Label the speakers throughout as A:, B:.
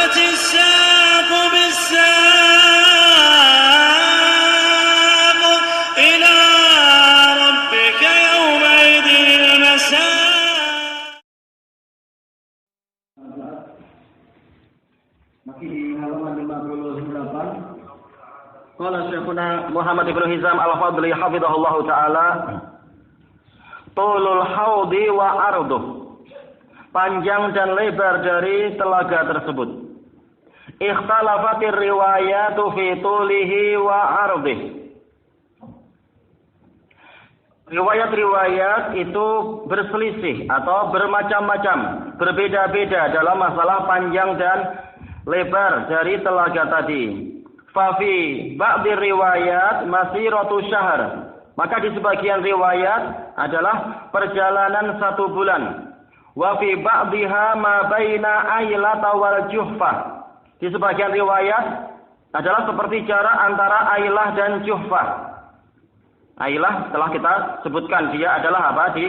A: والتفت الساق بالساق إلى ربك يومئذ المساق.
B: Masih di halaman 58. Qala Syekhuna Muhammad ibn Hizam al-Fadli hafizahullahu taala, tulul haudi wa arduh, panjang dan lebar dari telaga tersebut. Ikhtalafatir riwayatu fi tulihi wa ardih. Riwayat-riwayat itu berselisih atau bermacam-macam, berbeda-beda dalam masalah panjang dan lebar dari telaga tadi. Fafi ba'di riwayat masiratu syahr, maka di sebagian riwayat adalah perjalanan 1 bulan. Wa fi ba'dihha ma baina Ailata wal Juhfah, di sebagian riwayat adalah seperti jarak antara Ailah dan Juhfah. Ailah telah kita sebutkan, dia adalah apa di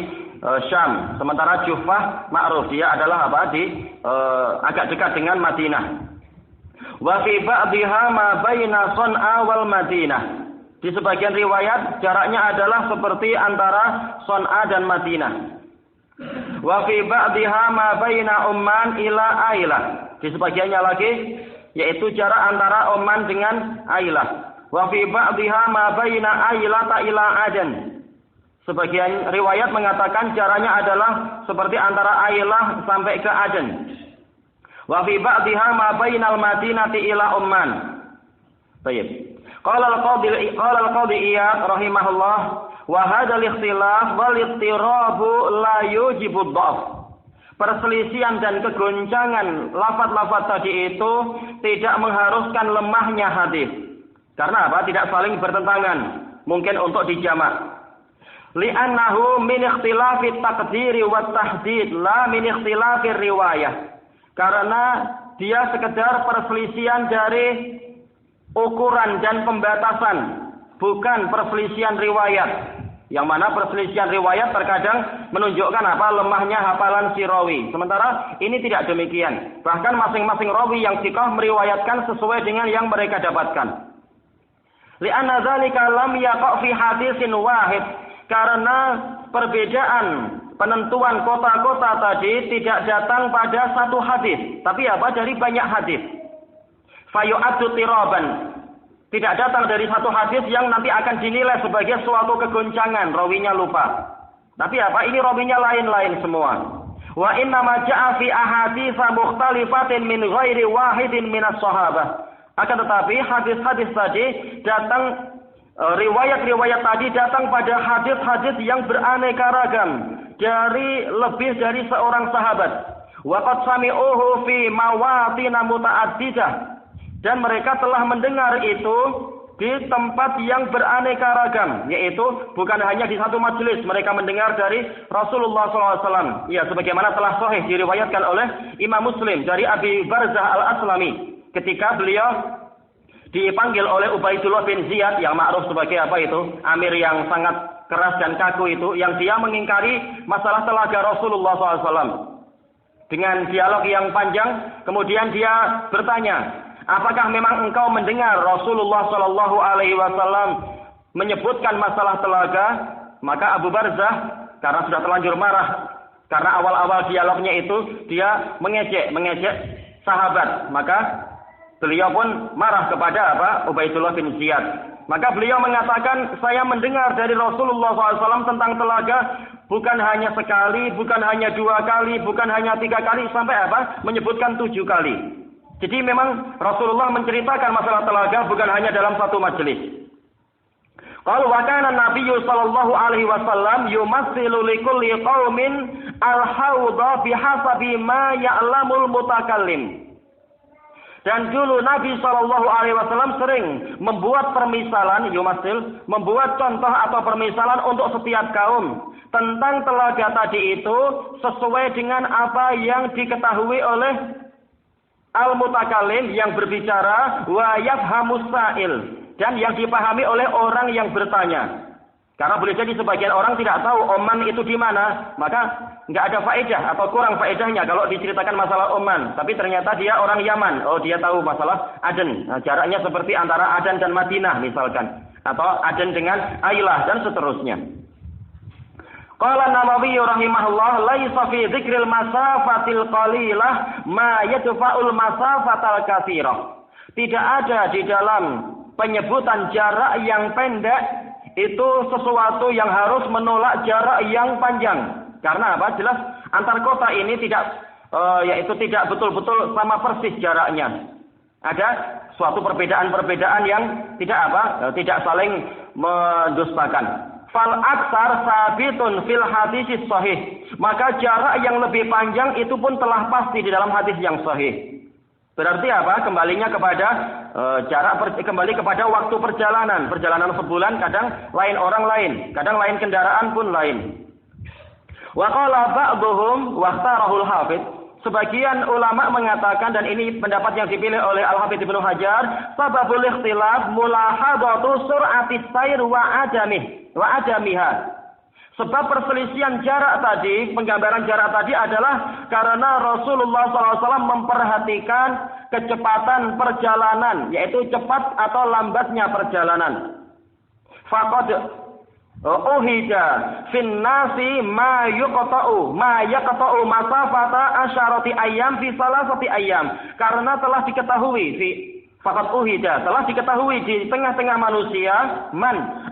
B: Syam, sementara Juhfah ma'ruf, dia adalah apa di agak dekat dengan Madinah. Wa fi ba'dihha ma baina Son'a wal Madinah, di sebagian riwayat jaraknya adalah seperti antara Son'a dan Madinah. Wa fi ba'dihha ma baina Umman ila Ailah, di sebagiannya lagi yaitu jarak antara Oman dengan Ailah. Wa fi ba'dihha ma baina Ailata ila Aden, sebagian riwayat mengatakan jaraknya adalah seperti antara Ailah sampai ke Aden. Wa fi ba'dihha ma bainal Madinati ila Umman. Baik. Qala al-Qadhi Iyad rahimahullah, wa hadzal ikhtilaf wal ittirabu la yujibu dhaf. Perselisihan dan kegoncangan lafaz-lafaz tadi itu tidak mengharuskan lemahnya hadis. Karena apa? Tidak saling bertentangan, mungkin untuk dijamak. Li'annahu min ikhtilafit taqdiri wat tahdid la min ikhtilafir riwayah. Karena dia sekedar perselisihan dari ukuran dan pembatasan, bukan perselisihan riwayat. Yang mana perselisihan riwayat terkadang menunjukkan apa? Lemahnya hafalan si rawi. Sementara ini tidak demikian. Bahkan masing-masing rawi yang thiqah meriwayatkan sesuai dengan yang mereka dapatkan. Li'anna dzalika lam yaqa' fi hadisin wahid. Karena perbedaan penentuan kota-kota tadi tidak datang pada satu hadis, tapi apa? Dari banyak hadis. Fayu'addu tiraban, tidak datang dari satu hadis yang nanti akan dinilai sebagai suatu kegoncangan, rawinya lupa. Tapi apa? Ini rawinya lain-lain semua. Wa inna ma ja'a fi ahaditsa mukhtalifatin min ghairi wahidin minas sahabah. Akan tetapi hadis-hadis tadi datang, riwayat-riwayat tadi datang pada hadis-hadis yang beraneka ragam dari lebih dari seorang sahabat. Wa qad sami'uhu fi mawatina muta'addidah, dan mereka telah mendengar itu di tempat yang beraneka ragam, yaitu bukan hanya di satu majelis. Mereka mendengar dari Rasulullah SAW. Ya, sebagaimana telah sahih diriwayatkan oleh Imam Muslim dari Abi Barzah al-Aslami, ketika beliau dipanggil oleh Ubaidullah bin Ziyad yang ma'ruf sebagai apa itu? Amir yang sangat keras dan kaku itu, yang dia mengingkari masalah telaga Rasulullah SAW. Dengan dialog yang panjang, kemudian dia bertanya, apakah memang engkau mendengar Rasulullah SAW menyebutkan masalah telaga? Maka Abu Barzah, karena sudah terlanjur marah, karena awal-awal dialognya itu dia mengejek sahabat, maka beliau pun marah kepada apa? Ubaidullah bin Ziyad. Maka beliau mengatakan, saya mendengar dari Rasulullah SAW tentang telaga bukan hanya sekali, bukan hanya 2 kali, bukan hanya 3 kali, sampai apa? Menyebutkan 7 kali. Jadi memang Rasulullah menceritakan masalah telaga bukan hanya dalam satu majelis. Qala wa kana Nabiyyu sallallahu alaihi wasallam yumassilu likulli qaumin al-haudha bihasabi ma ya'lamul mutakallim. Dan dulu Nabi SAW sering membuat permisalan, membuat contoh atau permisalan untuk setiap kaum tentang telaga tadi itu sesuai dengan apa yang diketahui oleh al-mutakallim yang berbicara, wa yafhamus sa'il, dan yang dipahami oleh orang yang bertanya. Karena boleh jadi sebagian orang tidak tahu Oman itu di mana, maka nggak ada faedah atau kurang faedahnya kalau diceritakan masalah Oman. Tapi ternyata dia orang Yaman, oh dia tahu masalah Aden. Nah, jaraknya seperti antara Aden dan Madinah misalkan, atau Aden dengan Ailah dan seterusnya. Qala Nawawi rahimahullah, laisa fi dzikril masafatil qalilah ma yadfa'ul masafatal katsirah. Tidak ada di dalam penyebutan jarak yang pendek itu sesuatu yang harus menolak jarak yang panjang. Karena apa? Jelas antar kota ini tidak yaitu tidak betul-betul sama persis jaraknya. Ada suatu perbedaan-perbedaan yang tidak saling mendustakan. Fal aksar sabitun fil hadis sahih. Maka jarak yang lebih panjang itu pun telah pasti di dalam hadis yang sahih. Berarti apa? Kembalinya kepada kembali kepada waktu perjalanan. Perjalanan sebulan kadang lain orang lain, kadang lain kendaraan pun lain. Wa qala ba'dhum wa ikhtarahul hafidz. Sebagian ulama mengatakan, dan ini pendapat yang dipilih oleh Al-Hafidz Ibnu Hajar, sababul ikhtilaf mulahadatu sur'atis sayr wa adamiha. Sebab perselisihan jarak tadi, penggambaran jarak tadi adalah karena Rasulullah SAW memperhatikan kecepatan perjalanan, yaitu cepat atau lambatnya perjalanan. Faqad uhida fin nasi ma yaqta'u masafata asyarati ayyam fi salasati ayyam. Karena telah diketahui Fakat uhida, telah diketahui di tengah-tengah manusia,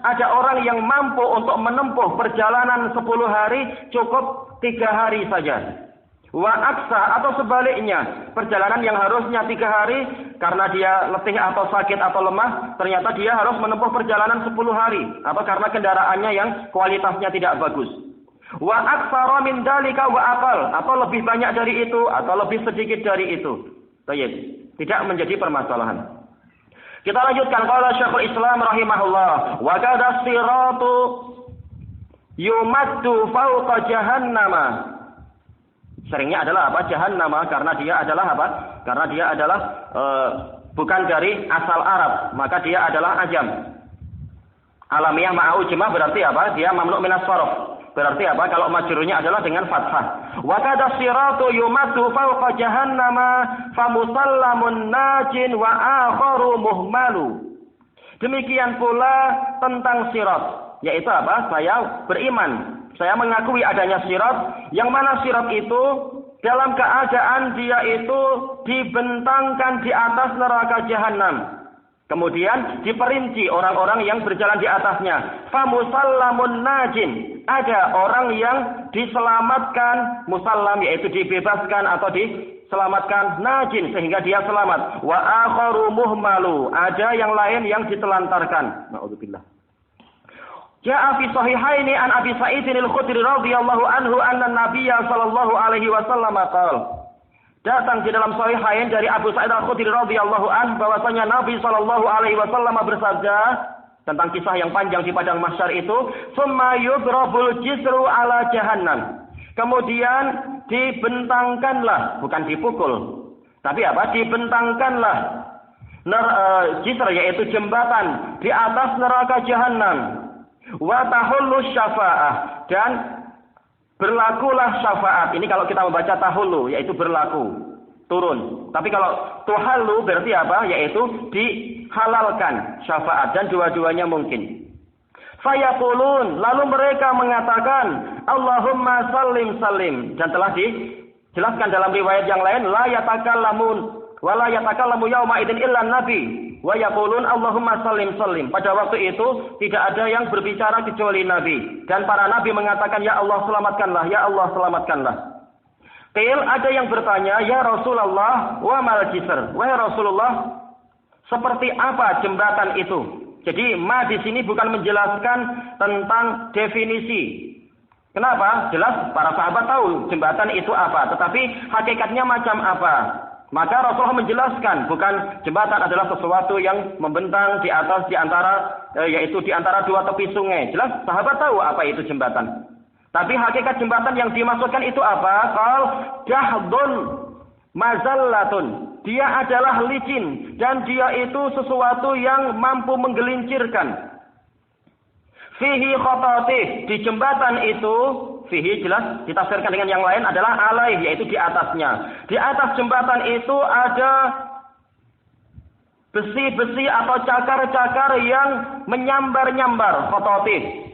B: ada orang yang mampu untuk menempuh perjalanan 10 hari cukup 3 hari saja. Wa aksa atau sebaliknya, perjalanan yang harusnya 3 hari karena dia letih atau sakit atau lemah, ternyata dia harus menempuh perjalanan 10 hari. Apa? Karena kendaraannya yang kualitasnya tidak bagus. Wa aksara min dalika wa aqal, atau lebih banyak dari itu atau lebih sedikit dari itu. Baik. Tidak menjadi permasalahan. Kita lanjutkan. Qala Syekhul Islam rahimahullah, wa kada siratu yumaddu fawqa jahannama. Seringnya adalah apa? Jahannama, karena dia adalah apa? Karena dia adalah bukan dari asal Arab, maka dia adalah ajam. Alamiah ma'au jemah berarti apa? Dia mamnu' minas sharaf. Berarti apa? Kalau majrurnya adalah dengan fathah. Wa kada siratu yumaddu fawqa jahannama famusallamun najin wa akharu muhmalu. Demikian pula tentang sirat, yaitu apa? Saya beriman, saya mengakui adanya sirat, yang mana sirat itu dalam keadaan dia itu dibentangkan di atas neraka jahanam. Kemudian diperinci orang-orang yang berjalan di atasnya. Famusallamun najin, ada orang yang diselamatkan, musallam yaitu dibebaskan atau diselamatkan, najin sehingga dia selamat. Wa akharu muhmalu, ada yang lain yang ditelantarkan. Na'udzubillah. Ja'a fi sahihaini an Abi Sa'idin al-Khudri radhiyallahu anhu anna Nabiyya sallallahu alaihi wasallam qala. Datang di dalam sahihain dari Abu Sa'id al-Khudri radhiyallahu anhu bahwasanya Nabi sallallahu alaihi wasallam bersabda tentang kisah yang panjang di padang mahsyar itu, "Tsumma yudrabul jisru ala jahannam." Kemudian dibentangkanlah, bukan dipukul, tapi apa? Dibentangkanlah jisr yaitu jembatan di atas neraka jahanam. Wa tahullu syafa'ah, dan berlakulah syafaat. Ini kalau kita membaca tahulu, yaitu berlaku, turun. Tapi kalau tuhallu berarti apa? Yaitu dihalalkan syafaat, dan dua-duanya mungkin. Fayaqulun, lalu mereka mengatakan, Allahumma sallim sallim. Dan telah dijelaskan dalam riwayat yang lain, la yatakallamun wa la yatakallamu yauma idzin illa nabi. Wa yaqulun Allahumma sallim sallim. Pada waktu itu tidak ada yang berbicara kecuali Nabi, dan para nabi mengatakan, ya Allah selamatkanlah, ya Allah selamatkanlah. Qil, ada yang bertanya, ya Rasulullah, wa mal jisr. Wahai Rasulullah, seperti apa jembatan itu? Jadi ma di sini bukan menjelaskan tentang definisi. Kenapa? Jelas para sahabat tahu jembatan itu apa, tetapi hakikatnya macam apa? Maka Rasulullah menjelaskan, bukan jembatan adalah sesuatu yang membentang di atas, yaitu di antara dua tepi sungai. Jelas sahabat tahu apa itu jembatan. Tapi hakikat jembatan yang dimaksudkan itu apa? Qal jahdun mazallatun. Dia adalah licin, dan dia itu sesuatu yang mampu menggelincirkan. Fihi khotatih, di jembatan itu, fihi jelas ditafsirkan dengan yang lain adalah alaih, yaitu di atasnya. Di atas jembatan itu ada besi-besi atau cakar-cakar yang menyambar-nyambar, khotatih.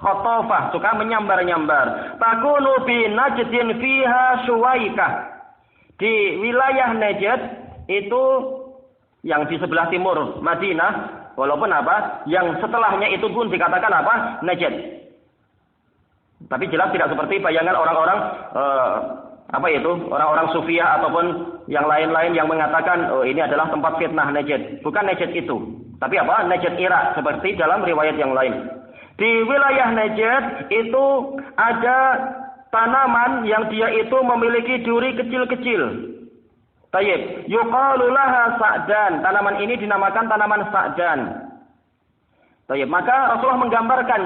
B: Khotofah, suka menyambar-nyambar. Takunu bi Najdin fiha Suwaikah. Di wilayah Najd itu yang di sebelah timur Madinah, walaupun apa, yang setelahnya itu pun dikatakan apa? Najd. Tapi jelas tidak seperti bayangan orang-orang orang-orang Sufiyah ataupun yang lain-lain yang mengatakan oh ini adalah tempat fitnah Najd. Bukan Najd itu, tapi apa? Najd Irak seperti dalam riwayat yang lain. Di wilayah Najd itu ada tanaman yang dia itu memiliki duri kecil-kecil. Tayyib, yuqalu laha sa'dan. Tanaman ini dinamakan tanaman sa'dan. Tayyib, maka Rasulullah menggambarkan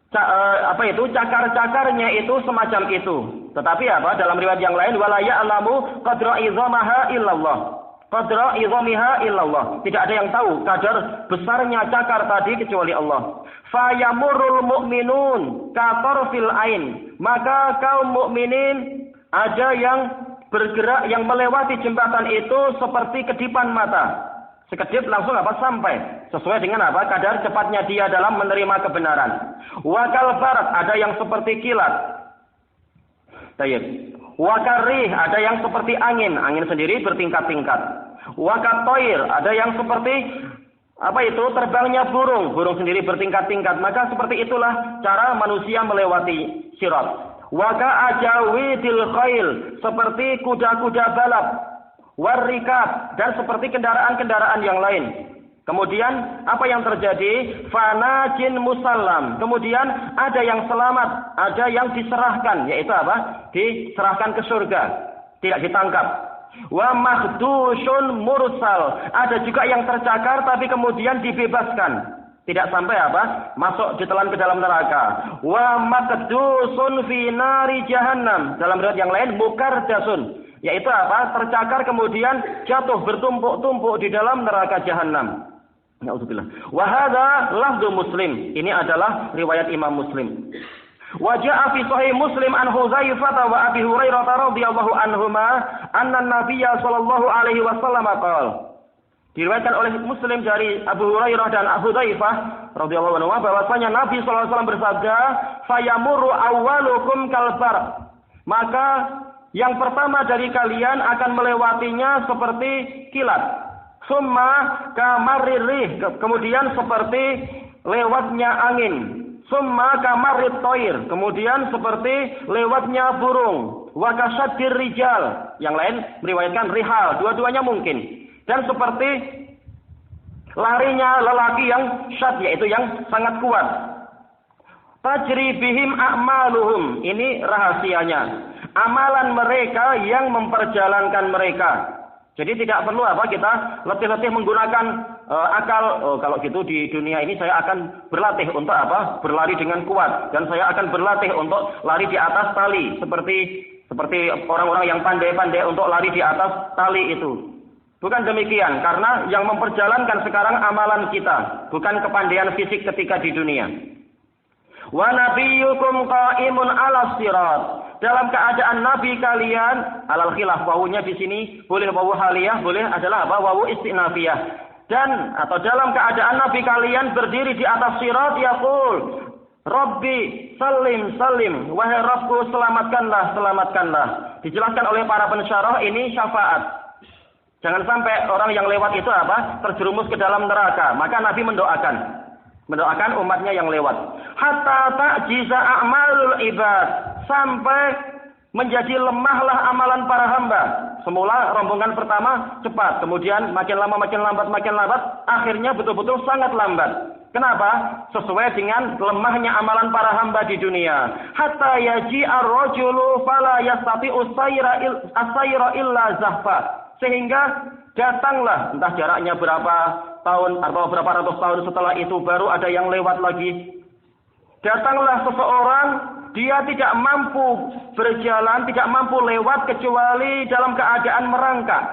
B: cakar-cakarnya itu semacam itu. Tetapi apa? Dalam riwayat yang lain wala ya'lamu qadra izamaha illallah. Qadra izamiha illallah. Tidak ada yang tahu kadar besarnya cakar tadi kecuali Allah. Fayamurul mu'minun katarfil ain. Maka kaum mukminin ada yang bergerak, yang melewati jembatan itu seperti kedipan mata. Sekedip langsung apa? Sampai. Sesuai dengan apa? Kadar cepatnya dia dalam menerima kebenaran. Wakal barat, ada yang seperti kilat. Tayyib. Wakarih, ada yang seperti angin. Angin sendiri bertingkat-tingkat. Wakatoir, ada yang seperti terbangnya burung. Burung sendiri bertingkat-tingkat. Maka seperti itulah cara manusia melewati sirat. Waka ajawidil khail, seperti kuda-kuda balap. Warrikab, dan seperti kendaraan-kendaraan yang lain. Kemudian apa yang terjadi? Fanajin musallam. Kemudian ada yang selamat, ada yang diserahkan, yaitu apa? Diserahkan ke surga, tidak ditangkap. Wa mahdusun mursal. Ada juga yang tercakar tapi kemudian dibebaskan. Tidak sampai apa? Masuk ditelan ke dalam neraka. Wa makdusun fi nari jahannam. Dalam riwayat yang lain mukardasun, yaitu apa? Tercakar kemudian jatuh bertumpuk-tumpuk di dalam neraka jahannam. Na'udzubillah. Wa hadza lafdhu Muslim. Ini adalah riwayat Imam Muslim. Wa jaa'a fi sahih Muslim an Hudzaifah wa Abi Hurairah radhiyallahu anhuma anna an-nabiyya sallallahu alaihi wasallam qala. Diriwayatkan oleh Muslim dari Abu Hurairah dan Hudzaifah radhiyallahu anhu bahwasanya Nabi sallallahu alaihi wasallam bersabda, "Fayamurru awwalukum kalbar." Maka yang pertama dari kalian akan melewatinya seperti kilat. Summa kamaririh, kemudian seperti lewatnya angin. Summa kamarit toir, kemudian seperti lewatnya burung. Wakasadir rijal, yang lain meriwayatkan rihal, dua-duanya mungkin. Dan seperti larinya lelaki yang syad, yaitu yang sangat kuat. Tajri bihim a'maluhum, ini rahasianya. Amalan mereka yang memperjalankan mereka. Jadi tidak perlu kita letih-letih menggunakan akal. Oh, kalau gitu di dunia ini saya akan berlatih untuk berlari dengan kuat, dan saya akan berlatih untuk lari di atas tali seperti orang-orang yang pandai-pandai untuk lari di atas tali itu. Bukan demikian, karena yang memperjalankan sekarang amalan kita, bukan kepandaian fisik ketika di dunia. Wa nabiyyukum qa'imun 'alas sirat. Dalam keadaan nabi kalian, alal khilaf, wawunya di sini boleh wawu haliyah, boleh adalah wawu istinafiyah. Dan atau dalam keadaan nabi kalian berdiri di atas sirat, yaqul, Rabbi salim salim, wahai Rabbku selamatkanlah, selamatkanlah. Dijelaskan oleh para pensyarah ini syafaat. Jangan sampai orang yang lewat itu terjerumus ke dalam neraka. Maka Nabi mendoakan umatnya yang lewat. Hatta ta'jiza a'malul ibad, sampai menjadi lemahlah amalan para hamba. Semula rombongan pertama cepat, kemudian makin lama makin lambat, akhirnya betul-betul sangat lambat. Kenapa? Sesuai dengan lemahnya amalan para hamba di dunia. Hatta yaji'ar rajulu fala yastati'u as-sayra illa zahfa. Sehingga datanglah, entah jaraknya berapa tahun atau berapa ratus tahun setelah itu baru ada yang lewat lagi. Datanglah seseorang, dia tidak mampu berjalan, tidak mampu lewat kecuali dalam keadaan merangkak.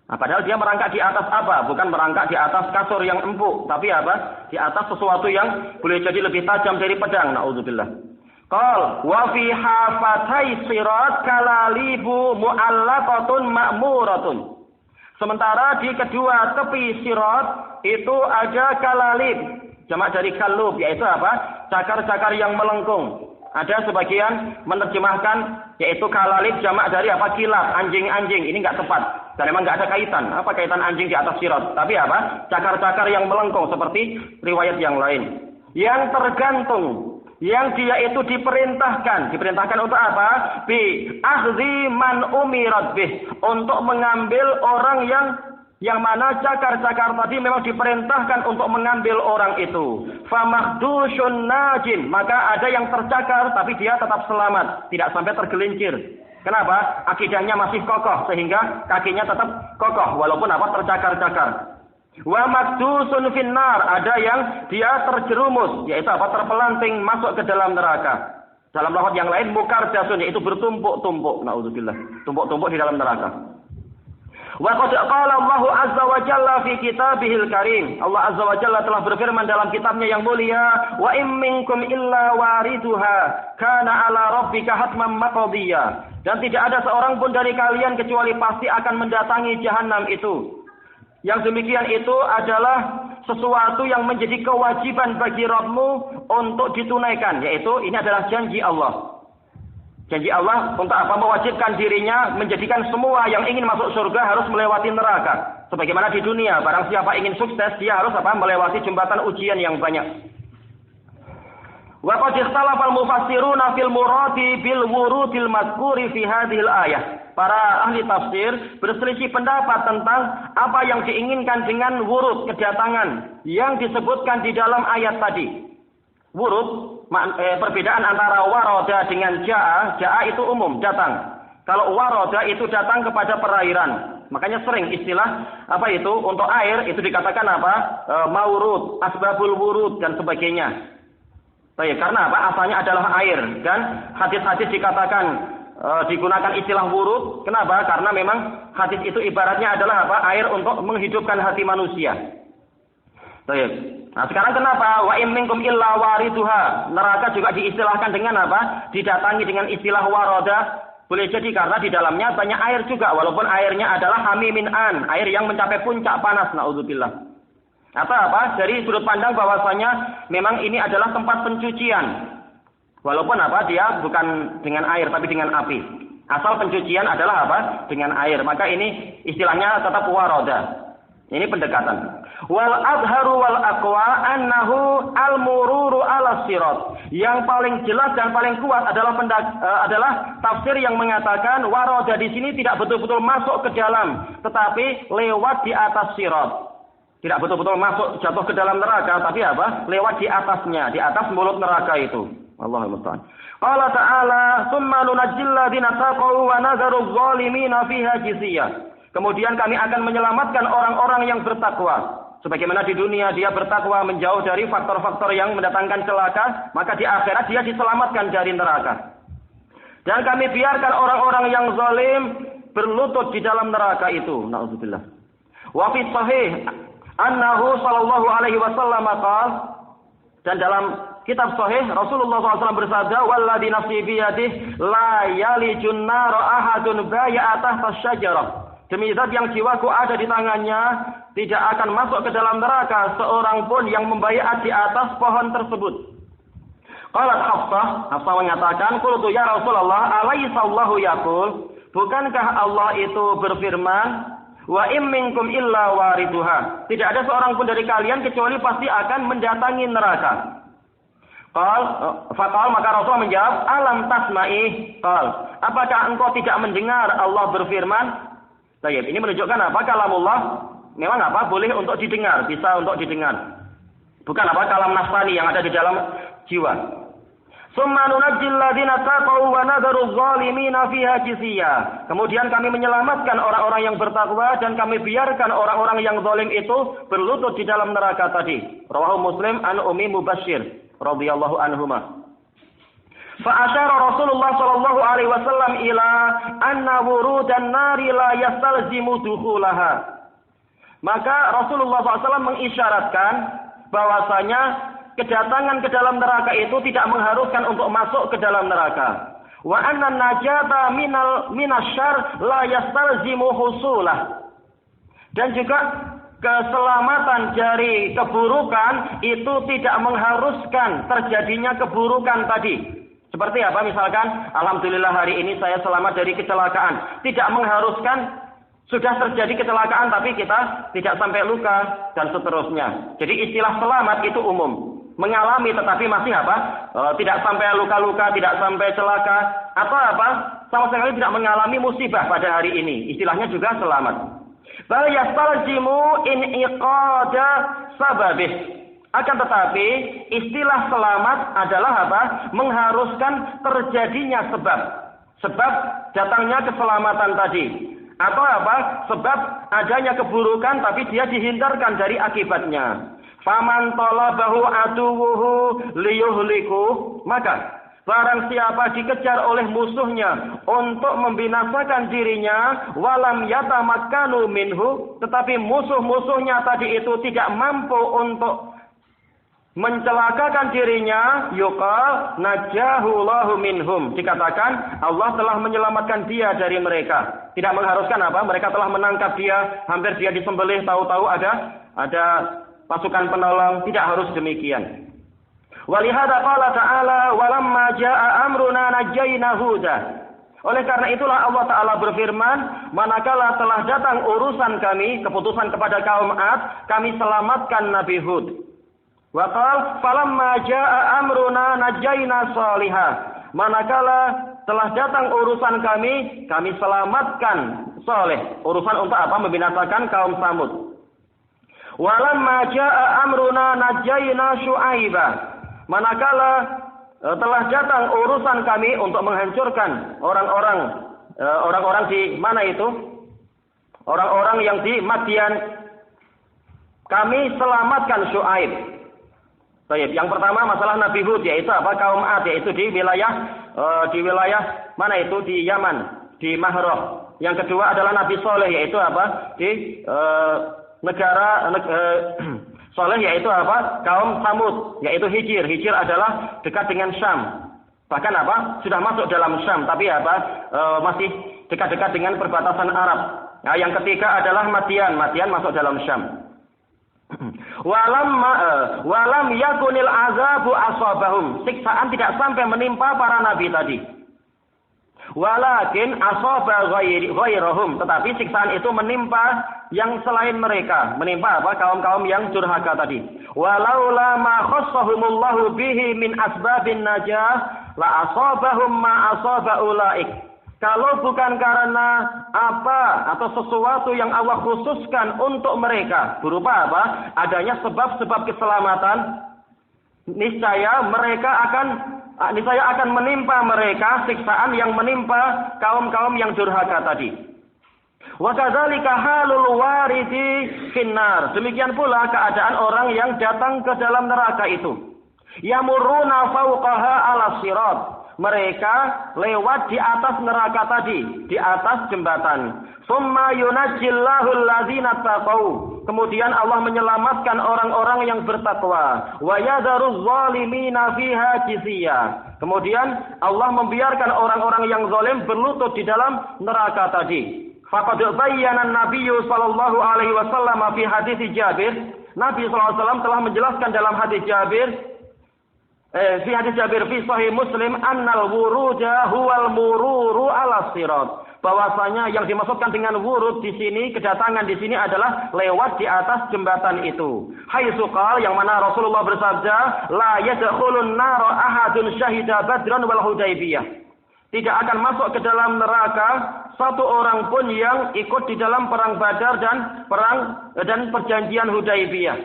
B: Nah, padahal dia merangkak di atas apa? Bukan merangkak di atas kasur yang empuk, tapi apa? Di atas sesuatu yang boleh jadi lebih tajam dari pedang. Nauzubillah. Qal wa fi hafatai sirat kalalibu mu'allaqatun ma'muratun. Sementara di kedua tepi sirat itu ada kalalib, jamak dari kalub, yaitu apa? Cakar-cakar yang melengkung. Ada sebagian menerjemahkan yaitu kalalib jamak dari apa? Kilap, anjing-anjing. Ini enggak tepat. Dan memang enggak ada kaitan. Apa kaitan anjing di atas sirat? Tapi apa? Cakar-cakar yang melengkung seperti riwayat yang lain. Yang tergantung, yang dia itu diperintahkan untuk apa? Bi akhzi man umirat bih, untuk mengambil orang yang mana cakar-cakar tadi memang diperintahkan untuk mengambil orang itu. Famakdushun najin, maka ada yang tercakar tapi dia tetap selamat, tidak sampai tergelincir. Kenapa? Akidahnya masih kokoh sehingga kakinya tetap kokoh walaupun apa? Tercakar-cakar. Wa makdusun finnar, ada yang dia terjerumus, yaitu apa? Terpelanting masuk ke dalam neraka. Dalam lafaz yang lain mukardasun, yaitu bertumpuk-tumpuk. Nauzubillah. Tumpuk-tumpuk di dalam neraka. Wa qad qala Allahu azza wa jalla fi kitabihil karim. Allah azza wa jalla telah berfirman dalam kitabnya yang mulia, wa in minkum illa wariduha kana ala rabbika hatman maqdiya. Dan tidak ada seorang pun dari kalian kecuali pasti akan mendatangi jahanam itu. Yang demikian itu adalah sesuatu yang menjadi kewajiban bagi Rabb-mu untuk ditunaikan, yaitu ini adalah janji Allah. Janji Allah untuk apa? Mewajibkan dirinya menjadikan semua yang ingin masuk surga harus melewati neraka. Sebagaimana di dunia, barang siapa ingin sukses, dia harus apa? Melewati jembatan ujian yang banyak. Wa qad ikhtalafa al-mufassiruna fil muradi bil wurudil mazkuri fi hadhil ayah. Para ahli tafsir berselisih pendapat tentang apa yang diinginkan dengan wurud, kedatangan yang disebutkan di dalam ayat tadi. Wurud, perbedaan antara waroda dengan ja'a. Ja'a itu umum, datang. Kalau waroda itu datang kepada perairan. Makanya sering istilah apa itu untuk air itu dikatakan apa? Maurud, asbabul wurud dan sebagainya. Baik, karena apa? Asalnya adalah air. Dan hadis-hadis dikatakan digunakan istilah wurud. Kenapa? Karena memang hadis itu ibaratnya adalah apa? Air untuk menghidupkan hati manusia. Baik. Nah sekarang kenapa? Wa in minkum illa wariduha. Neraka juga diistilahkan dengan apa? Didatangi dengan istilah waroda. Boleh jadi karena di dalamnya banyak air juga. Walaupun airnya adalah hamimin an. Air yang mencapai puncak panas. Na'udzubillah. Atau apa? Dari sudut pandang bahwasanya memang ini adalah tempat pencucian. Walaupun apa? Dia bukan dengan air tapi dengan api. Asal pencucian adalah apa? Dengan air. Maka ini istilahnya tetap waroda. Ini pendekatan. Wal adharu wal aqwa annahu al mururu ala sirat. Yang paling jelas dan paling kuat adalah tafsir yang mengatakan waroda di sini tidak betul-betul masuk ke dalam, tetapi lewat di atas sirat. Tidak betul-betul masuk jatuh ke dalam neraka, tapi apa? Lewat di atasnya, di atas mulut neraka itu. Allahul musta'an. Allah Ta'ala, "Tsumma nunajjil ladzina taqaw wa nadharu adh-dhalimina fiha jiziyah." Kemudian kami akan menyelamatkan orang-orang yang bertakwa. Sebagaimana di dunia dia bertakwa menjauh dari faktor-faktor yang mendatangkan celaka, maka di akhirat dia diselamatkan dari neraka. Dan kami biarkan orang-orang yang zalim berlutut di dalam neraka itu. Nauzubillah. Wa fi sahih annahu sallallahu alaihi wasallam qala, dan dalam kitab sahih Rasulullah SAW bersabda, "Walladzi nafsi biyadihi la yalijun nar ahadun bai'a tahta syajarah." Demi zat yang jiwaku ada di tangannya, tidak akan masuk ke dalam neraka seorang pun yang membaiat di atas pohon tersebut. Qalat Hafsah mengatakan, "Qultu ya Rasulullah, alaysa Allahu yaqul?" Bukankah Allah itu berfirman, "Wa in minkum illa wariduha." Tidak ada seorang pun dari kalian kecuali pasti akan mendatangi neraka. Faqal, maka Rasul menjawab, "Alam tasma'i?" Qal, apakah engkau tidak mendengar Allah berfirman? Ini menunjukkan apa? Kalamullah memang apa? Boleh untuk didengar, bisa untuk didengar. Bukan apa? Kalam nafsani yang ada di dalam jiwa. Tsumma nunajjil ladzina taqaw wa nadharu adh-dhalimina fiha jiziyah. Kemudian kami menyelamatkan orang-orang yang bertakwa dan kami biarkan orang-orang yang zalim itu berlutut di dalam neraka tadi. Rawahu Muslim an Ummi Mubasyir radhiyallahu anhuma. Fa'asyara Rasulullah sallallahu alaihi wasallam ila anna wurudan nari la yastalzimu dukhulaha. Maka Rasulullah SAW mengisyaratkan bahwasanya kedatangan ke dalam neraka itu tidak mengharuskan untuk masuk ke dalam neraka. Wa anna najata minasyarr la yastalzimu husulah. Dan juga keselamatan dari keburukan itu tidak mengharuskan terjadinya keburukan tadi. Seperti apa misalkan, alhamdulillah hari ini saya selamat dari kecelakaan. Tidak mengharuskan sudah terjadi kecelakaan tapi kita tidak sampai luka dan seterusnya. Jadi istilah selamat itu umum. Mengalami tetapi masih apa? Tidak sampai luka-luka, tidak sampai celaka. Atau apa? Sama sekali tidak mengalami musibah pada hari ini. Istilahnya juga selamat. Bal yastalzimu in iqada sababih. Akan tetapi istilah selamat adalah apa? Mengharuskan terjadinya sebab. Sebab datangnya keselamatan tadi. Atau apa? Sebab adanya keburukan tapi dia dihindarkan dari akibatnya. Faman talabahu aduwuhu liyuhliku. Maka barang siapa dikejar oleh musuhnya untuk membinasakan dirinya, walam yatamakkanu minhu, tetapi musuh-musuhnya tadi itu tidak mampu untuk mencelakakan dirinya, yuqal najahullahu minhum. Dikatakan Allah telah menyelamatkan dia dari mereka. Tidak mengharuskan apa? Mereka telah menangkap dia, hampir dia disembelih, tahu-tahu ada pasukan penolong. Tidak harus demikian. Walihada qala ta'ala walamma jaa amruna najjayna huda. Oleh karena itulah Allah Ta'ala berfirman, manakala telah datang urusan kami, keputusan kepada kaum Ad, kami selamatkan Nabi Hud. Wa qala falamma jaa amruna najjayna salihah. Manakala telah datang urusan kami selamatkan Saleh. Urusan untuk apa? Membinasakan kaum Samud. Walamma jaa amruna najjayna Syu'aibah. Manakala telah datang urusan kami untuk menghancurkan orang-orang di mana itu? Orang-orang yang di Madian, kami selamatkan Syu'aib. Baik, yang pertama masalah Nabi Hud, yaitu apa? Kaum Ad, yaitu di wilayah mana itu? Di Yaman, di Mahrah. Yang kedua adalah Nabi Saleh, yaitu apa? Di negara Saleh, yaitu apa? Kaum Samud, yaitu Hijr. Hijr adalah dekat dengan Syam. Bahkan apa? Sudah masuk dalam Syam, tapi apa? Masih dekat-dekat dengan perbatasan Arab. Nah, yang ketiga adalah Madian. Madian masuk dalam Syam. Walam yakunil azabu asabahum. Siksaan tidak sampai menimpa para nabi tadi. Walakin asaba ghairahum. Tetapi siksaan itu menimpa yang selain mereka. Menimpa apa? Kaum-kaum yang durhaka tadi. Walaula ma khassahumullahu bihi min asbabin najah la asabahum ma asaba ulaik. Kalau bukan karena apa atau sesuatu yang Allah khususkan untuk mereka, berupa apa? Adanya sebab-sebab keselamatan, niscaya akan menimpa mereka siksaan yang menimpa kaum-kaum yang durhaka tadi. Wa kadzalika halul waridi finnar. Demikian pula keadaan orang yang datang ke dalam neraka itu. Yamurruna fawqaha 'ala sirat. Mereka lewat di atas neraka tadi, di atas jembatan. Summa yunajjillahu alladzina taqau. Kemudian Allah menyelamatkan orang-orang yang bertakwa. Wa yadharuz zalimina fiha jizya. Kemudian Allah membiarkan orang-orang yang zalim berlutut di dalam neraka tadi. Faqad bayyana an-nabiyyu sallallahu alaihi wasallam fi hadits Jabir. Nabi sallallahu alaihi wasallam telah menjelaskan dalam hadis Jabir fi hadis Jabir fi sahih Muslim annal wuruja huwal mururu ala sirat. Bahwasanya yang dimaksudkan dengan wurud di sini, kedatangan di sini adalah lewat di atas jembatan itu. Haitsu qala, yang mana Rasulullah bersabda, la yadkhulun nara ahadun syahida badran wal hudaybiyah. Tidak akan masuk ke dalam neraka satu orang pun yang ikut di dalam perang Badar dan perjanjian Hudaybiyah,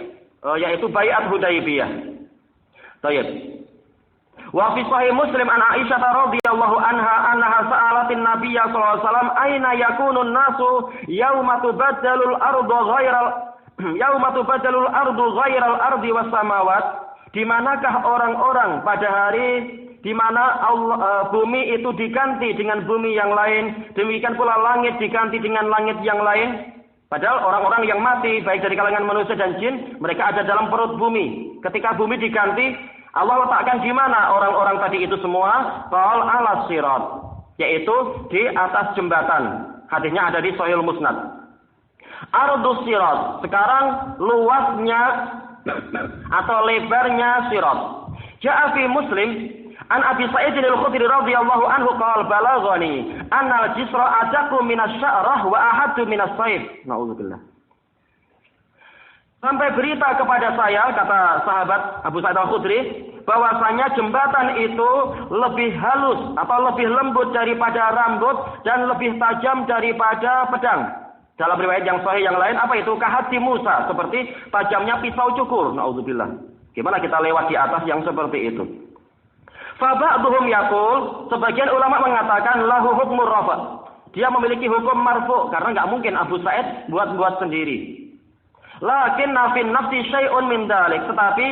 B: yaitu baiat Hudaybiyah. Baik. Wa fi sahih Muslim an Aisyah radhiyallahu anha sa'alatin Nabiy sallallahu alaihi wasallam aina yakunun nasu yauma tubaddalu al-ardu ghairal ardi was samawat. Di manakah orang-orang pada hari di mana bumi itu diganti dengan bumi yang lain, demikian pula langit diganti dengan langit yang lain. Padahal orang-orang yang mati baik dari kalangan manusia dan jin, mereka ada dalam perut bumi. Ketika bumi diganti, Allah letakkan di mana orang-orang tadi itu semua? Qal ala sirat, yaitu di atas jembatan. Hadisnya ada di Sahih Musnad. Ardus sirat, sekarang luasnya atau lebarnya sirat. Ja'a fi Muslim an Abi Sa'id al-Khudri radhiyallahu anhu qala balaghani anna al-jisra adaqu min asy-sya'rah wa ahaddu min as-sayf. Nauzubillah. Sampai berita kepada saya, kata sahabat Abu Sa'id al-Khudri, bahwasanya jembatan itu lebih halus atau lebih lembut daripada rambut dan lebih tajam daripada pedang. Dalam riwayat yang sahih yang lain, apa itu? Kahati Musa, seperti tajamnya pisau cukur. Nauzubillah. Gimana kita lewat di atas yang seperti itu? Fa ba'dhum yaqul, sebagian ulama mengatakan lahu hukmur rafa. Dia memiliki hukum marfu karena enggak mungkin Abu Sa'id buat-buat sendiri. Lakin nafin nafsi syai'un min dalik, tetapi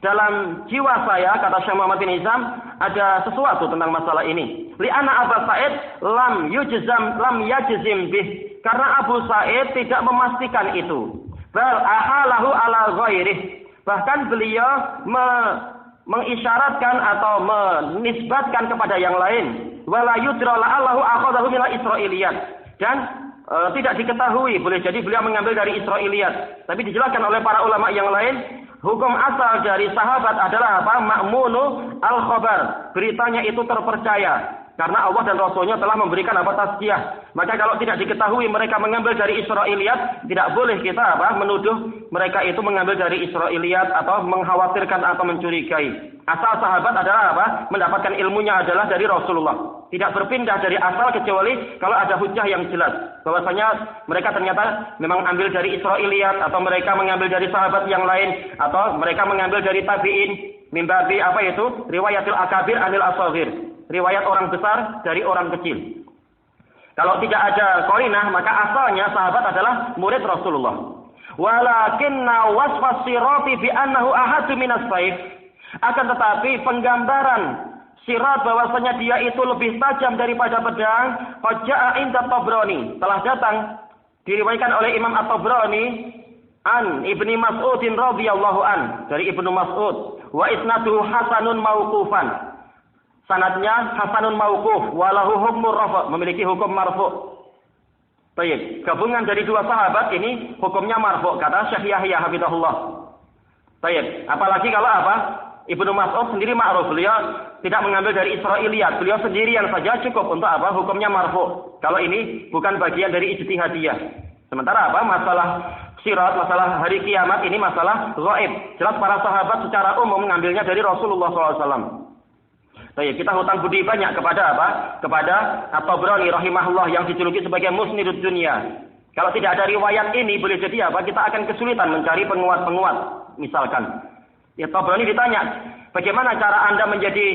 B: dalam jiwa saya, kata Syekh Muhammad bin Hizam, ada sesuatu tentang masalah ini. Li'anna Abu Sa'id lam yajzim bih, karena Abu Sa'id tidak memastikan itu. Bal ahalahu ala ghairih. Bahkan beliau mengisyaratkan atau menisbatkan kepada yang lain. Wala yudra la'allahu akhadahu minal Israiliyat. Dan tidak diketahui, boleh jadi beliau mengambil dari Israiliyat. Tapi dijelaskan oleh para ulama yang lain, hukum asal dari sahabat adalah apa? Ma'munu al-khabar. Beritanya itu terpercaya. Karena Allah dan Rasulnya telah memberikan apa? Tazkiyah. Maka kalau tidak diketahui mereka mengambil dari Israiliyat, tidak boleh kita apa? Menuduh mereka itu mengambil dari Israiliyat atau mengkhawatirkan atau mencurigai. Asal sahabat adalah apa? Mendapatkan ilmunya adalah dari Rasulullah. Tidak berpindah dari asal kecuali kalau ada hujah yang jelas. Bahwasanya mereka ternyata memang ambil dari Israiliyat atau mereka mengambil dari sahabat yang lain atau mereka mengambil dari tabi'in. Mimbabi apa itu? Riwayatil akabir anil asghir. Riwayat orang besar dari orang kecil. Kalau tidak ada qarinah, maka asalnya sahabat adalah murid Rasulullah. Walakinna wasfas sirati bi annahu ahadu minas sayf. Akan tetapi penggambaran sirat bahwasanya dia itu lebih tajam daripada pedang, qaja'a inda Tabrani, telah datang diriwayatkan oleh Imam At-Tabrani an Ibnu Mas'udin radhiyallahu an, dari Ibnu Mas'ud, wa isnaduhu hasanun mauqufan. Sanadnya hasanun mauquf, walahu hukmur rafa, memiliki hukum marfu. Baik, gabungan dari dua sahabat ini hukumnya marfu, kata Syekh Yahya hafizahullah. Baik, apalagi kalau apa? Ibnu Mas'ud sendiri ma'ruf, beliau tidak mengambil dari Israiliyat, beliau sendirian saja cukup untuk apa? Hukumnya marfu. Kalau ini bukan bagian dari ijtihadiyah. Sementara apa? Masalah sirat, masalah hari kiamat ini masalah ghaib. Jelas para sahabat secara umum mengambilnya dari Rasulullah SAW. Baik, kita hutang budi banyak kepada apa? Kepada At-Tabrani rahimahullah yang dijuluki sebagai musnidud dunia. Kalau tidak ada riwayat ini, boleh jadi apa? Kita akan kesulitan mencari penguat-penguat. Misalkan, ya Tabrani ditanya, bagaimana cara Anda menjadi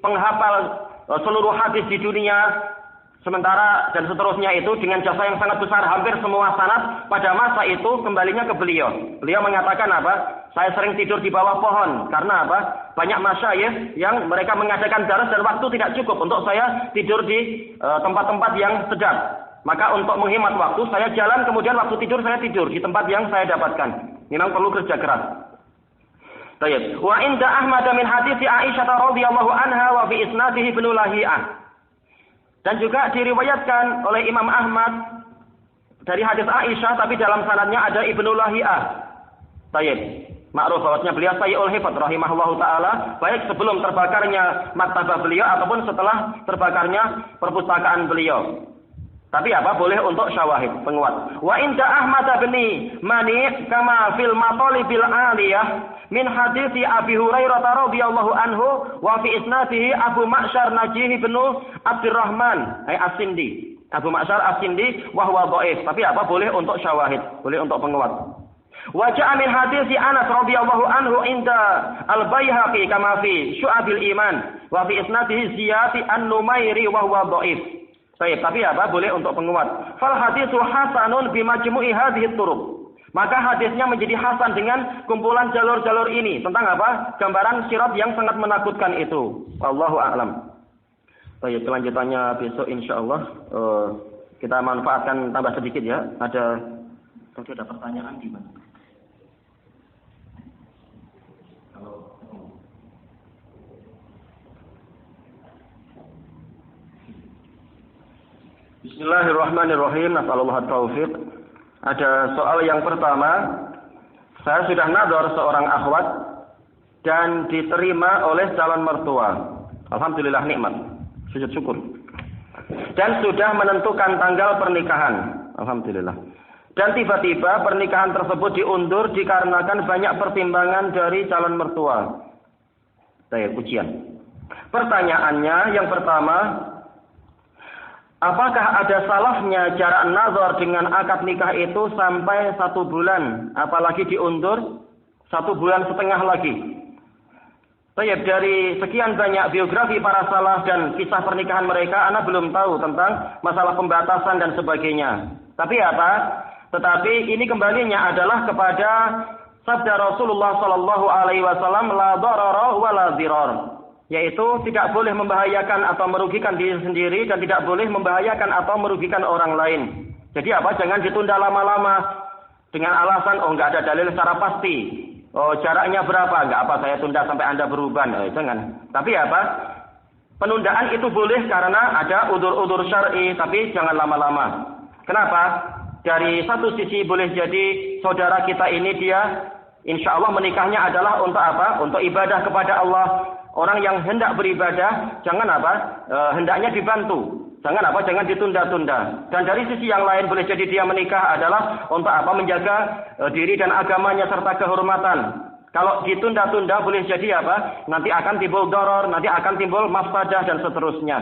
B: penghafal seluruh hadis di dunia, sementara dan seterusnya itu dengan jasa yang sangat besar, hampir semua sanad pada masa itu kembalinya ke beliau. Beliau mengatakan apa? Saya sering tidur di bawah pohon. Karena apa? Banyak masyayikh yang mereka mengadakan daras dan waktu tidak cukup untuk saya tidur di tempat-tempat yang sedap. Maka untuk menghemat waktu, saya jalan, kemudian waktu tidur saya tidur di tempat yang saya dapatkan. Memang perlu kerja keras. Baik. Wa inda Ahmad min hadits Aisyah radhiyallahu anha wa fi isnadihi Ibnu Lahiyah. Dan juga diriwayatkan oleh Imam Ahmad dari hadis Aisyah, tapi dalam sanadnya ada Ibnu Lahiyah. Baik. Ma'ruf bahwasanya beliau Sayyidul Hifdz rahimahullahu taala, baik sebelum terbakarnya maktabah beliau ataupun setelah terbakarnya perpustakaan beliau. Tapi apa? Boleh untuk syawahid, penguat. Wa inda Ahmad bin Mani kama fil matalibil aliyah min hadits Abi Hurairah radhiyallahu anhu wa fi isnadihi Abu Ma'syar Najih bin Abdurrahman As-Sindi. Abu Ma'syar As-Sindi wa huwa dhaif. Tapi apa? Boleh untuk syawahid, boleh untuk penguat. Wa ja'a min hadits Anas radhiyallahu anhu inda Al-Baihaqi kama fi Syu'abil Iman wa fi isnadihi Ziyad an-Numairi wa huwa dhaif. Baik, tapi apa? Boleh untuk penguat. Fal haditsu hasanun bi majmu'i hadhihi turuq. Maka hadisnya menjadi hasan dengan kumpulan jalur-jalur ini. Tentang apa? Gambaran sirat yang sangat menakutkan itu. Wallahu a'lam. Baik, kelanjutannya besok insyaallah kita manfaatkan tambah sedikit ya. Ada pertanyaan di mana? Bismillahirrahmanirrahim. Nasallallahu taufiq. Ada soal yang pertama. Saya sudah nador seorang akhwat dan diterima oleh calon mertua. Alhamdulillah nikmat. Sujud syukur. Dan sudah menentukan tanggal pernikahan. Alhamdulillah. Dan tiba-tiba pernikahan tersebut diundur dikarenakan banyak pertimbangan dari calon mertua. Saya ujian. Pertanyaannya yang pertama, apakah ada salahnya jarak nazar dengan akad nikah itu sampai 1 bulan, apalagi diundur 1 bulan setengah lagi? Baik, dari sekian banyak biografi para salaf dan kisah pernikahan mereka, ana belum tahu tentang masalah pembatasan dan sebagainya. Tapi apa? Tetapi ini kembalinya adalah kepada sabda Rasulullah sallallahu alaihi wasallam, la darara wa la dirar. Yaitu tidak boleh membahayakan atau merugikan diri sendiri dan tidak boleh membahayakan atau merugikan orang lain. Jadi apa? Jangan ditunda lama-lama dengan alasan enggak ada dalil secara pasti. Jaraknya berapa? Enggak apa saya tunda sampai Anda beruban. Jangan. Tapi apa? Penundaan itu boleh karena ada udzur-udzur syar'i, tapi jangan lama-lama. Kenapa? Dari satu sisi boleh jadi saudara kita ini dia insya Allah menikahnya adalah untuk apa? Untuk ibadah kepada Allah. Orang yang hendak beribadah, jangan apa? Hendaknya dibantu. Jangan apa? Jangan ditunda-tunda. Dan dari sisi yang lain boleh jadi dia menikah adalah untuk apa? Menjaga diri dan agamanya serta kehormatan. Kalau ditunda-tunda boleh jadi apa? Nanti akan timbul doror, nanti akan timbul mafsadah dan seterusnya.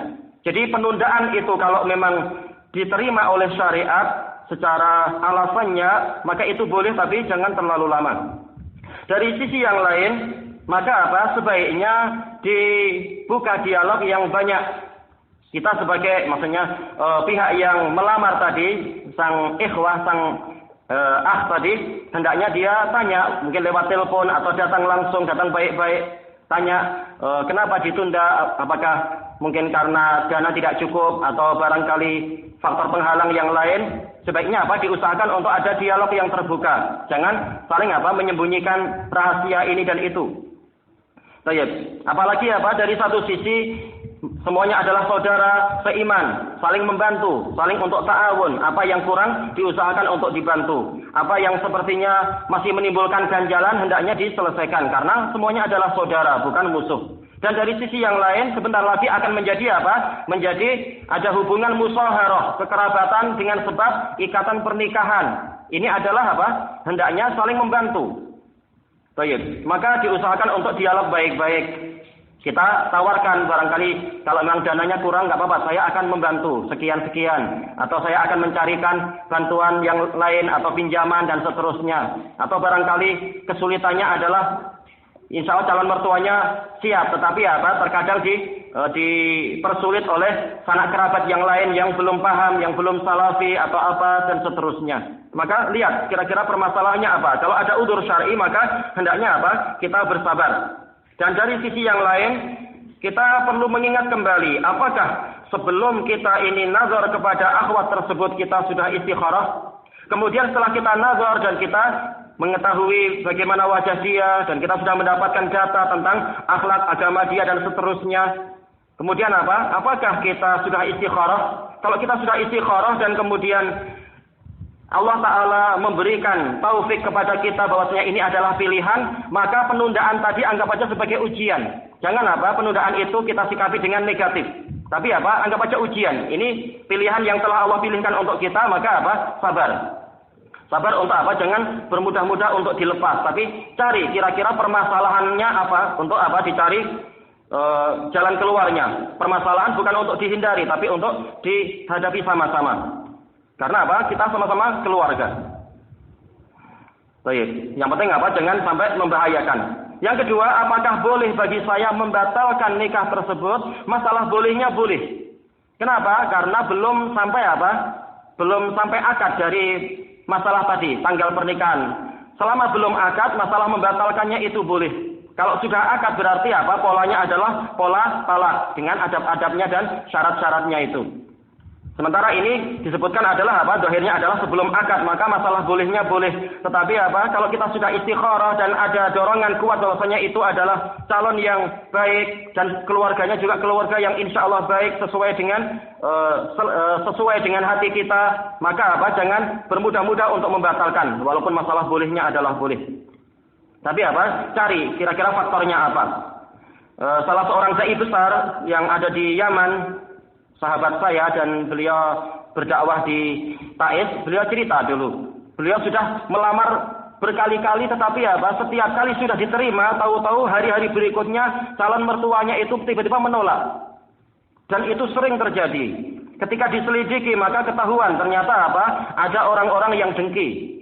B: Jadi penundaan itu kalau memang diterima oleh syariat secara alasannya, maka itu boleh tapi jangan terlalu lama. Dari sisi yang lain, maka apa? Sebaiknya dibuka dialog yang banyak. Kita sebagai maksudnya pihak yang melamar tadi, sang ikhwah, sang tadi, hendaknya dia tanya, mungkin lewat telepon atau datang langsung, datang baik-baik, tanya kenapa ditunda, apakah mungkin karena dana tidak cukup atau barangkali faktor penghalang yang lain. Sebaiknya apa? Diusahakan untuk ada dialog yang terbuka. Jangan saling apa? Menyembunyikan rahasia ini dan itu. Baik. Apalagi apa? Dari satu sisi semuanya adalah saudara seiman, saling membantu, saling untuk ta'awun. Apa yang kurang diusahakan untuk dibantu. Apa yang sepertinya masih menimbulkan ganjalan hendaknya diselesaikan karena semuanya adalah saudara, bukan musuh. Dan dari sisi yang lain sebentar lagi akan menjadi apa? Menjadi ada hubungan musaharah, kekerabatan dengan sebab ikatan pernikahan. Ini adalah apa? Hendaknya saling membantu. Baik, maka diusahakan untuk dialog baik-baik. Kita tawarkan barangkali kalau memang dananya kurang nggak apa-apa, saya akan membantu sekian-sekian. Atau saya akan mencarikan bantuan yang lain atau pinjaman dan seterusnya. Atau barangkali kesulitannya adalah insya Allah calon mertuanya siap, tetapi apa? Terkadang dipersulit oleh sanak kerabat yang lain yang belum paham, yang belum salafi atau apa dan seterusnya. Maka lihat kira-kira permasalahannya apa. Kalau ada udzur syar'i maka hendaknya apa? Kita bersabar. Dan dari sisi yang lain kita perlu mengingat kembali, apakah sebelum kita ini nazar kepada akhwat tersebut kita sudah istikharah? Kemudian setelah kita nazar dan kita mengetahui bagaimana wajah dia dan kita sudah mendapatkan data tentang akhlak agama dia dan seterusnya. Kemudian apa? Apakah kita sudah istikharah? Kalau kita sudah istikharah dan kemudian Allah Ta'ala memberikan taufik kepada kita bahwasanya ini adalah pilihan, maka penundaan tadi anggap aja sebagai ujian. Jangan apa? Penundaan itu kita sikapi dengan negatif. Tapi apa? Anggap aja ujian. Ini pilihan yang telah Allah pilihkan untuk kita, maka apa? Sabar. Sabar untuk apa? Jangan bermudah-mudah untuk dilepas. Tapi cari kira-kira permasalahannya apa? Untuk apa? Dicari jalan keluarnya. Permasalahan bukan untuk dihindari, tapi untuk dihadapi sama-sama. Karena apa? Kita sama-sama keluarga. Baik. Yang penting apa? Jangan sampai membahayakan. Yang kedua, apakah boleh bagi saya membatalkan nikah tersebut? Masalah bolehnya boleh. Kenapa? Karena belum sampai apa? belum sampai akad dari masalah tadi, tanggal pernikahan. Selama belum akad, masalah membatalkannya itu boleh. Kalau sudah akad berarti apa? Polanya adalah pola talak dengan adab-adabnya dan syarat-syaratnya itu. Sementara ini disebutkan adalah apa? Dohirnya adalah sebelum akad, maka masalah bolehnya boleh. Tetapi apa? Kalau kita sudah istikharah dan ada dorongan kuat bahwasanya itu adalah calon yang baik dan keluarganya juga keluarga yang insya Allah baik sesuai dengan hati kita, maka apa? Jangan bermudah-mudah untuk membatalkan, walaupun masalah bolehnya adalah boleh. Tapi apa? Cari kira-kira faktornya apa? Salah seorang dai besar yang ada di Yaman, sahabat saya, dan beliau berdakwah di Taiz, beliau cerita dulu. Beliau sudah melamar berkali-kali, tetapi apa? Setiap kali sudah diterima, tahu-tahu hari-hari berikutnya calon mertuanya itu tiba-tiba menolak. Dan itu sering terjadi. Ketika diselidiki maka ketahuan ternyata apa? Ada orang-orang yang dengki.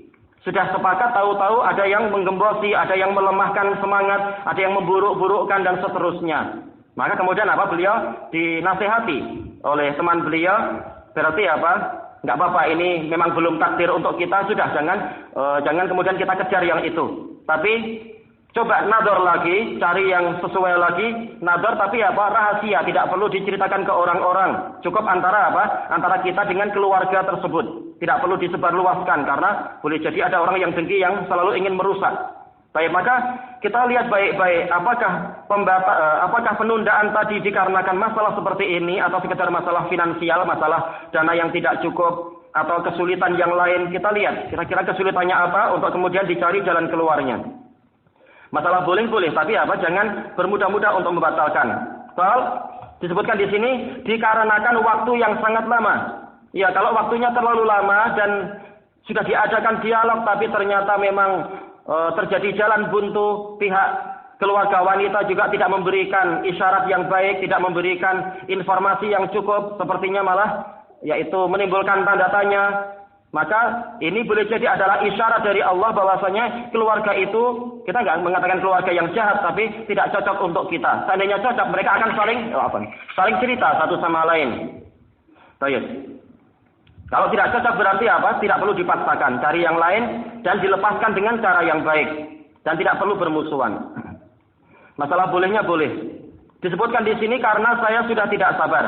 B: Sudah sepakat, tahu-tahu ada yang menggembosi, ada yang melemahkan semangat, ada yang memburuk-burukkan dan seterusnya. Maka kemudian apa? Beliau dinasihati oleh teman beliau, berarti apa? Enggak apa-apa, ini memang belum takdir untuk kita, sudah jangan kemudian kita kejar yang itu. Tapi coba nador lagi, cari yang sesuai lagi, nador tapi apa? Rahasia, tidak perlu diceritakan ke orang-orang. Cukup antara apa? Antara kita dengan keluarga tersebut. Tidak perlu disebarluaskan karena boleh jadi ada orang yang dengki yang selalu ingin merusak. Baik, maka kita lihat baik-baik apakah penundaan tadi dikarenakan masalah seperti ini atau sekedar masalah finansial, masalah dana yang tidak cukup atau kesulitan yang lain. Kita lihat kira-kira kesulitannya apa untuk kemudian dicari jalan keluarnya. Masalah boleh, tapi apa? Jangan bermudah-mudah untuk membatalkan. Soal disebutkan di sini dikarenakan waktu yang sangat lama. Ya, kalau waktunya terlalu lama dan sudah diadakan dialog tapi ternyata memang terjadi jalan buntu, pihak keluarga wanita juga tidak memberikan isyarat yang baik, tidak memberikan informasi yang cukup, sepertinya malah yaitu menimbulkan tanda tanya. Maka ini boleh jadi adalah isyarat dari Allah bahwasanya keluarga itu, kita nggak mengatakan keluarga yang jahat, tapi tidak cocok untuk kita. Seandainya cocok, mereka akan saling cerita satu sama lain. Baik. Kalau tidak cocok berarti apa? Tidak perlu dipaksakan, cari yang lain dan dilepaskan dengan cara yang baik dan tidak perlu bermusuhan. Masalah bolehnya boleh. Disebutkan di sini karena saya sudah tidak sabar.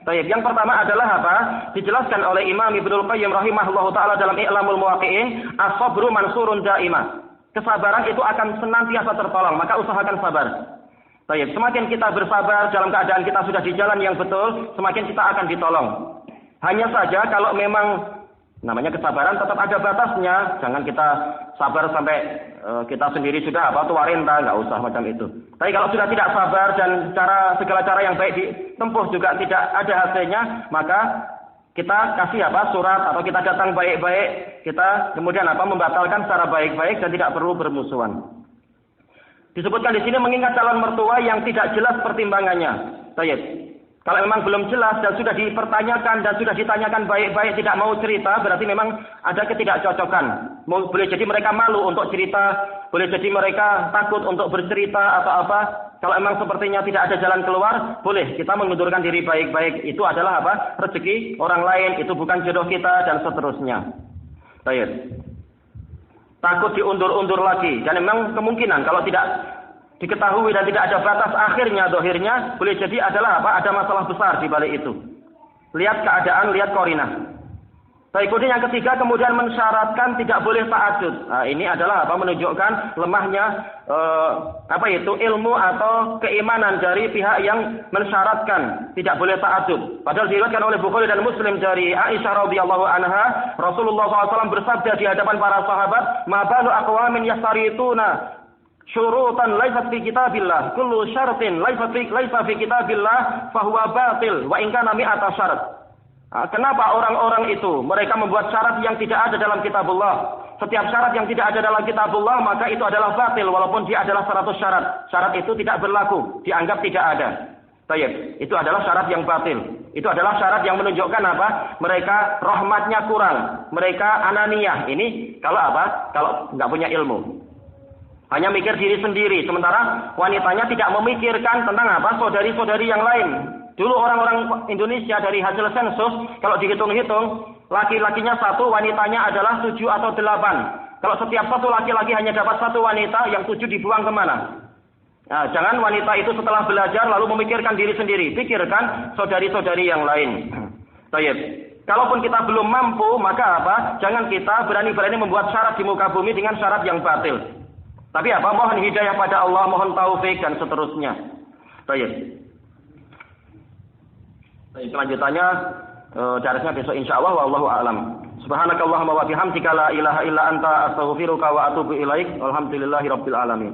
B: Baik, yang pertama adalah apa? Dijelaskan oleh Imam Ibnul Qayyim rahimahullahu taala dalam I'lamul Muwaqqi'in, as-sabru mansurun daimah. Kesabaran itu akan senantiasa tertolong, maka usahakan sabar. Baik, semakin kita bersabar dalam keadaan kita sudah di jalan yang betul, semakin kita akan ditolong. Hanya saja kalau memang namanya kesabaran tetap ada batasnya, jangan kita sabar sampai kita sendiri sudah tua renta, nggak usah macam itu. Tapi kalau sudah tidak sabar dan segala cara yang baik ditempuh juga tidak ada hasilnya, maka kita kasih surat atau kita datang baik-baik, kita kemudian membatalkan secara baik-baik dan tidak perlu bermusuhan. Disebutkan di sini mengingat calon mertua yang tidak jelas pertimbangannya. Baik. Kalau memang belum jelas dan sudah dipertanyakan dan sudah ditanyakan baik-baik tidak mau cerita, berarti memang ada ketidakcocokan. Boleh jadi mereka malu untuk cerita, boleh jadi mereka takut untuk bercerita atau apa. Kalau memang sepertinya tidak ada jalan keluar, boleh kita mengundurkan diri baik-baik. Itu adalah rezeki orang lain, itu bukan jodoh kita dan seterusnya. Baik. Takut diundur-undur lagi. Dan memang kemungkinan kalau tidak diketahui dan tidak ada batas akhirnya, dohirnya, boleh jadi adalah ada masalah besar di balik itu. Lihat keadaan, lihat korinah. Baik, kemudian yang ketiga kemudian mensyaratkan tidak boleh ta'addud. Nah, ini adalah menunjukkan lemahnya ilmu atau keimanan dari pihak yang mensyaratkan tidak boleh ta'addud. Padahal diriwayatkan oleh Bukhari dan Muslim dari Aisyah radhiyallahu anha, Rasulullah SAW bersabda di hadapan para sahabat, "Ma balu aqwamin yastarituna syurutan laifat fi kitabillah, kullu syaratin laifat fi kitabillah fahuwa batil wa in kana mi'ata syarat." Kenapa orang-orang itu mereka membuat syarat yang tidak ada dalam kitabullah? Setiap syarat yang tidak ada dalam kitabullah maka itu adalah batil walaupun dia adalah 100 syarat. Syarat itu tidak berlaku, dianggap tidak ada. Baik, itu adalah syarat yang batil. Itu adalah syarat yang menunjukkan mereka rahmatnya kurang, mereka ananiyah. Ini kalau nggak punya ilmu. Hanya mikir diri sendiri, sementara wanitanya tidak memikirkan tentang saudari-saudari yang lain. Dulu orang-orang Indonesia dari hasil sensus, kalau dihitung-hitung, laki-lakinya 1, wanitanya adalah 7 atau 8. Kalau setiap satu laki-laki hanya dapat 1 wanita, yang 7 dibuang kemana? Nah, jangan wanita itu setelah belajar lalu memikirkan diri sendiri. Pikirkan saudari-saudari yang lain. Baik. Kalaupun kita belum mampu, maka apa? Jangan kita berani-berani membuat syarat di muka bumi dengan syarat yang batil. Tapi apa? Mohon hidayah pada Allah, mohon taufik dan seterusnya. Baik. Baik, kelanjutannya darasnya besok insyaallah, wallahu a'lam. Subhanakallahumma wa bihamdika la ilaha illa anta astaghfiruka wa atubu ilaik. Alhamdulillahirabbil alamin.